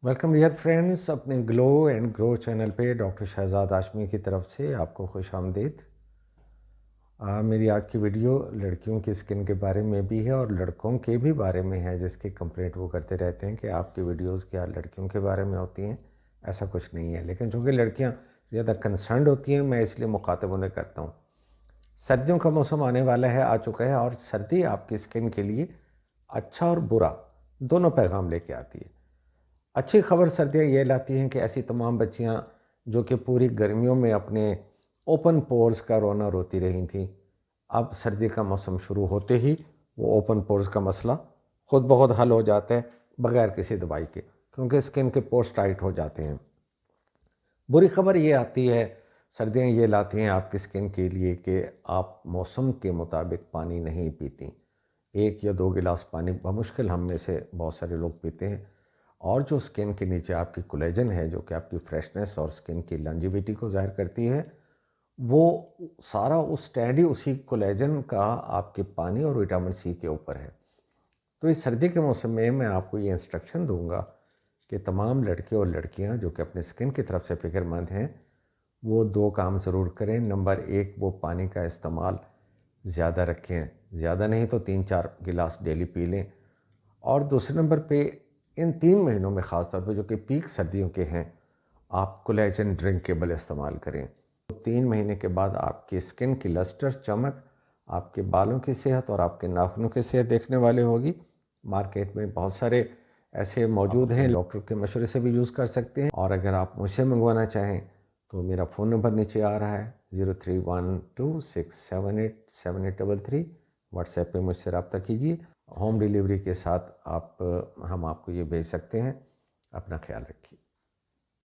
Welcome dear friends, اپنے گلو and grow channel پہ doctor Shahzad Hashmi کی طرف سے آپ کو خوش آمدید۔ میری آج کی ویڈیو لڑکیوں کی اسکن کے بارے میں بھی ہے اور لڑکوں کے بھی بارے میں ہے، جس کی کمپلینٹ وہ کرتے رہتے ہیں کہ آپ کی ویڈیوز کیا لڑکیوں کے بارے میں ہوتی ہیں۔ ایسا کچھ نہیں ہے، لیکن چونکہ لڑکیاں زیادہ کنسرنڈ ہوتی ہیں، میں اس لیے مخاطب انہیں کرتا ہوں۔ سردیوں کا موسم آنے والا ہے، آ چکا ہے، اور سردی آپ کی اسکن کے لیے اچھا اور برا دونوں پیغام لے کے آتی ہے۔ اچھی خبر سردیاں یہ لاتی ہیں کہ ایسی تمام بچیاں جو کہ پوری گرمیوں میں اپنے اوپن پورز کا رونا روتی رہی تھیں، اب سردی کا موسم شروع ہوتے ہی وہ اوپن پورز کا مسئلہ خود بخود حل ہو جاتا ہے بغیر کسی دوائی کے، کیونکہ اسکن کے پورز ٹائٹ ہو جاتے ہیں۔ بری خبر یہ آتی ہے، سردیاں یہ لاتی ہیں آپ کی اسکن کے لیے کہ آپ موسم کے مطابق پانی نہیں پیتی۔ 1 یا 2 گلاس پانی بمشکل ہم میں سے بہت سارے لوگ پیتے ہیں، اور جو اسکن کے نیچے آپ کی کولیجن ہے، جو کہ آپ کی فریشنس اور اسکن کی لانجیویٹی کو ظاہر کرتی ہے، وہ سارا اس اسٹینڈ ہی اسی کولیجن کا آپ کے پانی اور وٹامن سی کے اوپر ہے۔ تو اس سردی کے موسم میں آپ کو یہ انسٹرکشن دوں گا کہ تمام لڑکے اور لڑکیاں جو کہ اپنے اسکن کی طرف سے فکر مند ہیں، وہ 2 کام ضرور کریں۔ نمبر 1، وہ پانی کا استعمال زیادہ رکھیں، زیادہ نہیں تو 3-4 گلاس ڈیلی پی لیں۔ اور دوسرے نمبر پہ ان 3 مہینوں میں خاص طور پہ جو کہ پیک سردیوں کے ہیں، آپ کولیجن ڈرنکیبل استعمال کریں۔ 3 مہینے کے بعد آپ کی اسکن کی لسٹر، چمک، آپ کے بالوں کی صحت اور آپ کے ناخنوں کی صحت دیکھنے والے ہوگی۔ مارکیٹ میں بہت سارے ایسے موجود ہیں، ڈاکٹر کے مشورے سے بھی یوز کر سکتے ہیں، اور اگر آپ مجھ سے منگوانا چاہیں تو میرا فون نمبر نیچے آ رہا ہے 0312678783۔ واٹس ایپ پہ مجھ سے رابطہ کیجیے، ہوم ڈیلیوری کے ساتھ ہم آپ کو یہ بھیج سکتے ہیں۔ اپنا خیال رکھیے۔